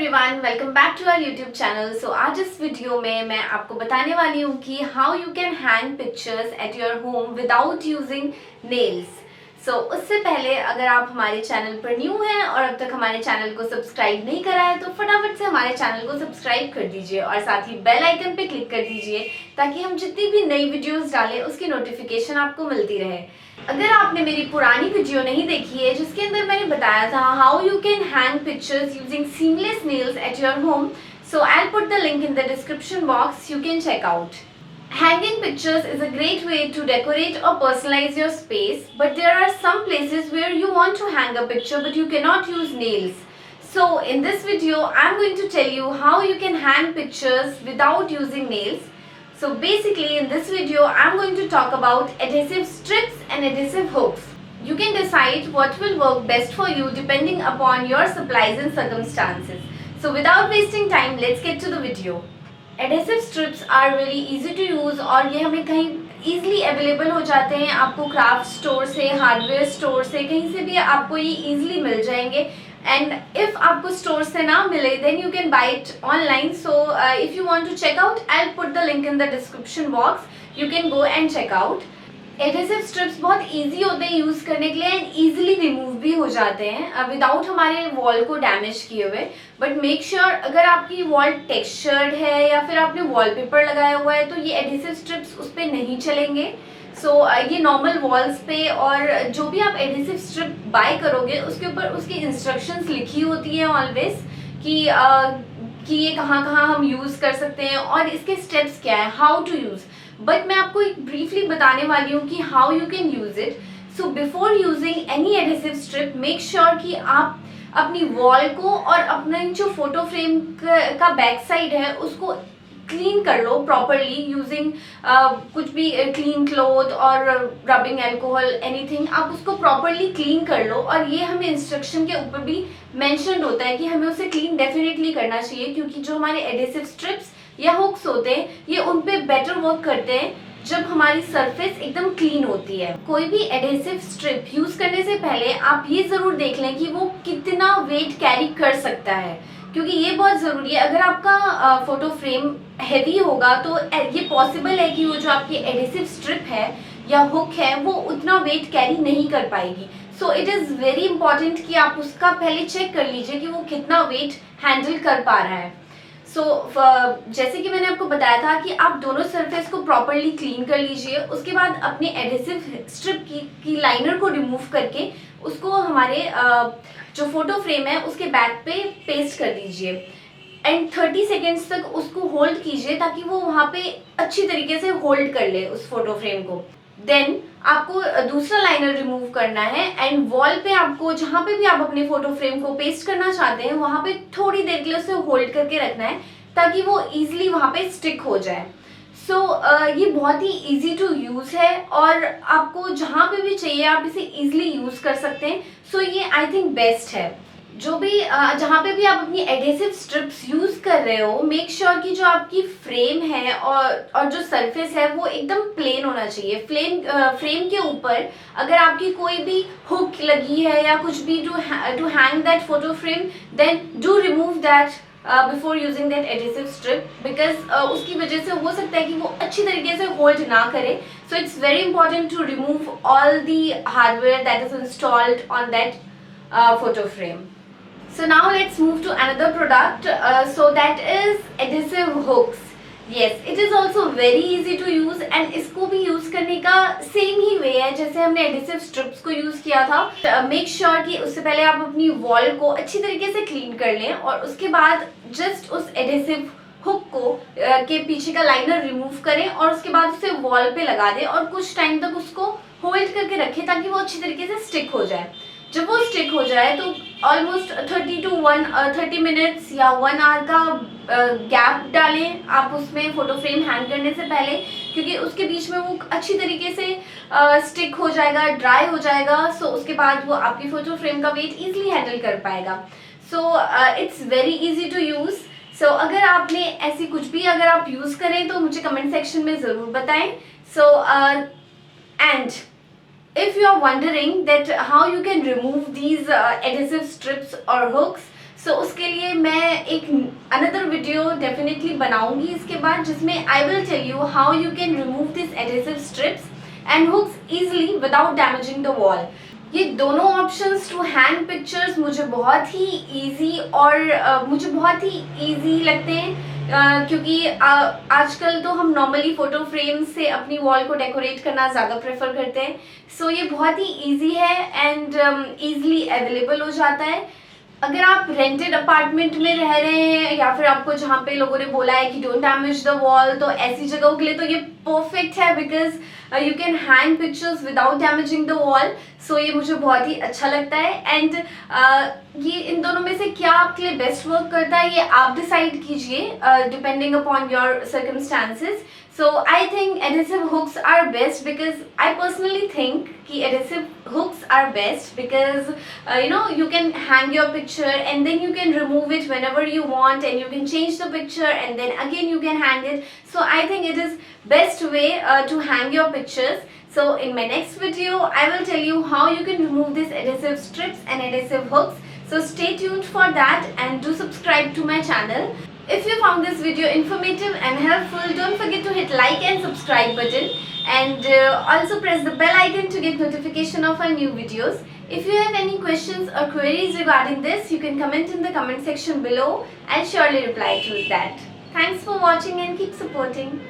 Everyone, welcome back to our YouTube channel. So आज इस video में मैं आपको बताने वाली हूँ कि how you can hang pictures at your home without using nails. So उससे पहले अगर आप हमारे चैनल पर न्यू हैं और अब तक हमारे चैनल को सब्सक्राइब नहीं करा है तो फटाफट से हमारे चैनल को सब्सक्राइब कर दीजिए और साथ ही बेल आइकन पे क्लिक कर दीजिए ताकि हम जितनी भी नई वीडियोस डालें उसकी नोटिफिकेशन आपको मिलती रहे। अगर आपने मेरी पुरानी वीडियो नहीं देखी है जिसके अंदर मैंने बताया था how you can hang pictures using seamless nails eight your home, so I'll put the link in the description box, you can check out. Hanging pictures is a great way to decorate or personalize your space, but there are some places where you want to hang a picture but you cannot use nails. So in this video I'm going to tell you how you can hang pictures without using nails. So basically in this video I'm going to talk about adhesive strips and adhesive hooks. You can decide what will work best for you depending upon your supplies and circumstances. So without wasting time, let's get to the video. Adhesive strips are really easy to use और ये हमें कहीं easily available हो जाते हैं। आपको craft store से, hardware store से, कहीं से भी आपको ये easily मिल जाएंगे। And if आपको स्टोर से ना मिले then you can buy it online. So if you want to check out, I'll put the link in the description box. You can go and check out. Adhesive strips बहुत easy होते हैं use करने के लिए and easily remove भी हो जाते हैं विदाउट हमारे वॉल को डैमेज किए हुए। बट मेक श्योर अगर आपकी वॉल टेक्सचर्ड है या फिर आपने वॉलपेपर लगाया हुआ है तो ये एडहेसिव स्ट्रिप्स उस पर नहीं चलेंगे। सो ये नॉर्मल वॉल्स पे और जो भी आप एडहेसिव स्ट्रिप बाय करोगे उसके ऊपर उसकी इंस्ट्रक्शंस लिखी होती हैं ऑलवेज कि ये कहाँ कहाँ हम यूज़ कर सकते हैं और इसके स्टेप्स क्या है, हाउ टू यूज़। बट मैं आपको एक ब्रीफली बताने वाली हूँ कि how you can use it. So before using any adhesive strip make sure कि आप अपनी वॉल को और अपना जो फोटो फ्रेम का बैक साइड है उसको क्लीन कर लो प्रॉपरली यूजिंग कुछ भी क्लीन क्लोथ और रबिंग एल्कोहल एनीथिंग। आप उसको प्रॉपरली क्लीन कर लो और ये हमें इंस्ट्रक्शन के ऊपर भी मेंशन होता है कि हमें उसे क्लीन डेफिनेटली करना चाहिए क्योंकि जो हमारे एडहेसिव स्ट्रिप्स या हुक्स होते हैं ये उन पे बेटर वर्क करते हैं जब हमारी सरफेस एकदम क्लीन होती है। कोई भी एडहेसिव स्ट्रिप यूज करने से पहले आप ये जरूर देख लें कि वो कितना वेट कैरी कर सकता है क्योंकि ये बहुत ज़रूरी है। अगर आपका फोटो फ्रेम हैवी होगा तो ये पॉसिबल है कि वो जो आपकी एडहेसिव स्ट्रिप है या हुक है वो उतना वेट कैरी नहीं कर पाएगी। So it is very important कि आप उसका पहले चेक कर लीजिए कि वो कितना वेट हैंडल कर पा रहा है। सो जैसे कि मैंने आपको बताया था कि आप दोनों सरफेस को प्रॉपरली क्लीन कर लीजिए। उसके बाद अपने एडहेसिव स्ट्रिप की लाइनर को रिमूव करके उसको हमारे जो फोटो फ्रेम है उसके बैक पे पेस्ट कर दीजिए एंड 30 सेकेंड्स तक उसको होल्ड कीजिए ताकि वो वहाँ पे अच्छी तरीके से होल्ड कर ले उस फोटो फ्रेम को। देन आपको दूसरा लाइनर रिमूव करना है एंड वॉल पे आपको जहाँ पे भी आप अपने फोटो फ्रेम को पेस्ट करना चाहते हैं वहाँ पे थोड़ी देर के लिए उसे होल्ड करके रखना है ताकि वो इजीली वहाँ पे स्टिक हो जाए। सो ये बहुत ही इजी टू यूज़ है और आपको जहाँ पे भी चाहिए आप इसे इजीली यूज़ कर सकते हैं। सो ये आई थिंक बेस्ट है। जो भी जहाँ पे भी आप अपनी एडहेसिव स्ट्रिप्स यूज़ कर रहे हो मेक श्योर कि जो आपकी फ्रेम है और जो सरफेस है वो एकदम प्लेन होना चाहिए। फ्रेम के ऊपर अगर आपकी कोई भी हुक लगी है या कुछ भी to hang that photo frame then do remove that before using that adhesive strip because उसकी वजह से हो सकता है कि वो अच्छी तरीके से होल्ड ना करे। So it's very important to remove all the hardware that is installed on that photo frame. So now let's move to another product. So that is adhesive hooks. Yes, it is also very easy to use and इसको भी use करने का same ही वे है जैसे हमने adhesive strips को use किया था। मेक श्योर कि उससे पहले आप अपनी वॉल को अच्छी तरीके से क्लीन कर लें और उसके बाद जस्ट उस एडहेसिव हुक को के पीछे का लाइनर रिमूव करें और उसके बाद उसे वॉल पे लगा दें और कुछ टाइम तक उसको होल्ड करके रखें ताकि वो अच्छी तरीके से स्टिक हो जाए। जब वो स्टिक हो जाए तो ऑलमोस्ट 30 मिनट्स या 1 आवर का गैप डालें आप उसमें फ़ोटो फ्रेम हैंग करने से पहले क्योंकि उसके बीच में वो अच्छी तरीके से स्टिक हो जाएगा, ड्राई हो जाएगा। सो उसके बाद वो आपकी फ़ोटो फ्रेम का वेट ईजिली हैंडल कर पाएगा। So it's very easy to use. So अगर आपने ऐसी कुछ भी अगर आप यूज़ करें तो मुझे कमेंट सेक्शन में ज़रूर बताएं। So and if you are wondering that how you can remove these adhesive strips or hooks, सो उसके लिए मैं एक अनदर वीडियो डेफिनेटली बनाऊंगी इसके बाद, जिसमें I will tell you how you can remove this adhesive strips and hooks easily without damaging the wall. ये दोनों ऑप्शंस टू हैंग पिक्चर्स मुझे बहुत ही इजी और मुझे बहुत ही इजी लगते हैं, क्योंकि आजकल तो हम नॉर्मली फ़ोटो फ्रेम से अपनी वॉल को डेकोरेट करना ज़्यादा प्रेफर करते हैं। सो ये बहुत ही इजी है एंड ईज़िली अवेलेबल हो जाता है। अगर आप रेंटेड अपार्टमेंट में रह रहे हैं या फिर आपको जहाँ पे लोगों ने बोला है कि डोंट डैमेज द वॉल, तो ऐसी जगहों के लिए तो ये परफेक्ट है, because you can hang pictures without damaging the wall. So ये मुझे बहुत ही अच्छा लगता है एंड ये इन दोनों में से क्या आपके लिए बेस्ट वर्क करता है ये आप डिसाइड कीजिए depending upon your circumstances. So I think adhesive hooks are best because I personally think कि adhesive hooks are best because you can hang your picture and then you can remove it whenever you want and you can change the picture and then again you can hang it. So I think it is best way to hang your pictures. So in my next video I will tell you how you can remove these adhesive strips and adhesive hooks. So stay tuned for that and do subscribe to my channel. If you found this video informative and helpful, don't forget to hit like and subscribe button and also press the bell icon to get notification of our new videos. If you have any questions or queries regarding this, you can comment in the comment section below. I'll surely reply to that. Thanks for watching and keep supporting.